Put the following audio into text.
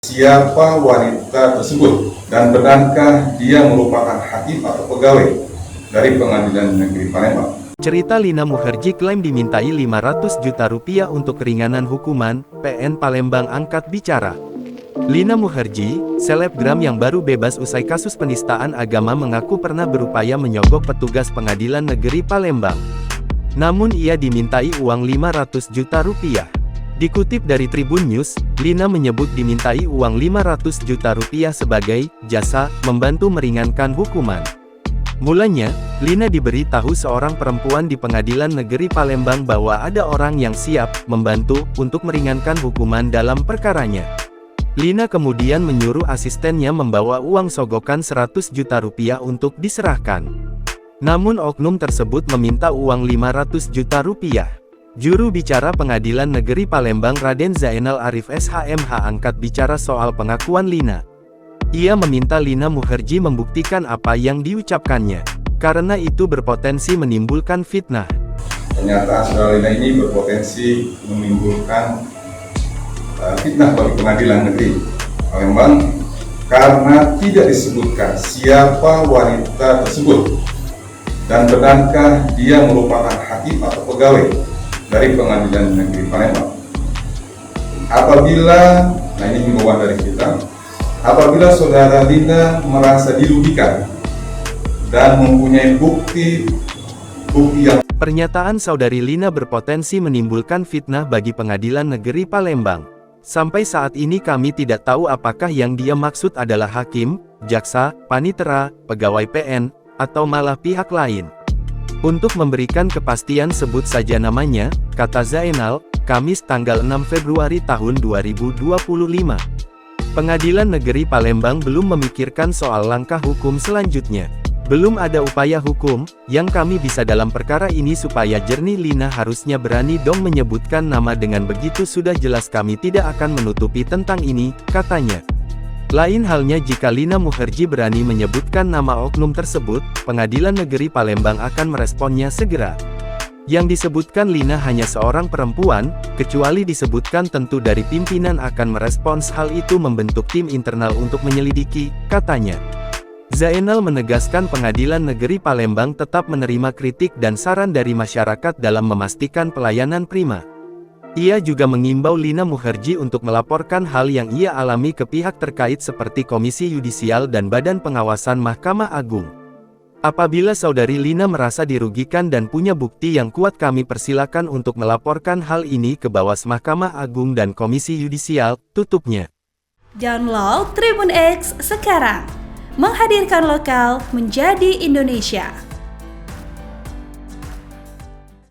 Siapa wanita tersebut dan benarkah dia merupakan hakim atau pegawai dari Pengadilan Negeri Palembang? Cerita Lina Mukherjee klaim dimintai 500 juta rupiah untuk keringanan hukuman, PN Palembang angkat bicara. Lina Mukherjee, selebgram yang baru bebas usai kasus penistaan agama mengaku pernah berupaya menyogok petugas Pengadilan Negeri Palembang. Namun ia dimintai uang 500 juta rupiah. Dikutip dari Tribun News, Lina menyebut dimintai uang 500 juta rupiah sebagai jasa membantu meringankan hukuman. Mulanya, Lina diberitahu seorang perempuan di Pengadilan Negeri Palembang bahwa ada orang yang siap membantu untuk meringankan hukuman dalam perkaranya. Lina kemudian menyuruh asistennya membawa uang sogokan 100 juta rupiah untuk diserahkan. Namun oknum tersebut meminta uang 500 juta rupiah. Juru bicara Pengadilan Negeri Palembang Raden Zainal Arif SHMH angkat bicara soal pengakuan Lina. Ia meminta Lina Mukherjee membuktikan apa yang diucapkannya, karena itu berpotensi menimbulkan fitnah. Pernyataan saudara Lina ini berpotensi menimbulkan fitnah bagi Pengadilan Negeri Palembang karena tidak disebutkan siapa wanita tersebut dan benarkah dia merupakan hakim atau pegawai dari Pengadilan Negeri Palembang. Apabila, nah ini himbauan dari kita, apabila saudara Lina merasa dirugikan dan mempunyai bukti yang Pernyataan saudari Lina berpotensi menimbulkan fitnah bagi Pengadilan Negeri Palembang. Sampai saat ini kami tidak tahu apakah yang dia maksud adalah hakim, jaksa, panitera, pegawai PN, atau malah pihak lain. Untuk memberikan kepastian sebut saja namanya, kata Zainal, Kamis tanggal 6 Februari tahun 2025. Pengadilan Negeri Palembang belum memikirkan soal langkah hukum selanjutnya. Belum ada upaya hukum yang kami bisa dalam perkara ini supaya jernih. Lina harusnya berani dong menyebutkan nama, dengan begitu sudah jelas kami tidak akan menutupi tentang ini, katanya. Lain halnya jika Lina Mukherjee berani menyebutkan nama oknum tersebut, Pengadilan Negeri Palembang akan meresponnya segera. Yang disebutkan Lina hanya seorang perempuan, kecuali disebutkan tentu dari pimpinan akan merespons hal itu, membentuk tim internal untuk menyelidiki, katanya. Zainal menegaskan Pengadilan Negeri Palembang tetap menerima kritik dan saran dari masyarakat dalam memastikan pelayanan prima. Ia juga mengimbau Lina Mukherjee untuk melaporkan hal yang ia alami ke pihak terkait seperti Komisi Yudisial dan Badan Pengawasan Mahkamah Agung. Apabila saudari Lina merasa dirugikan dan punya bukti yang kuat, kami persilakan untuk melaporkan hal ini ke Bawas Mahkamah Agung dan Komisi Yudisial, tutupnya. Download Tribun X sekarang, menghadirkan lokal menjadi Indonesia.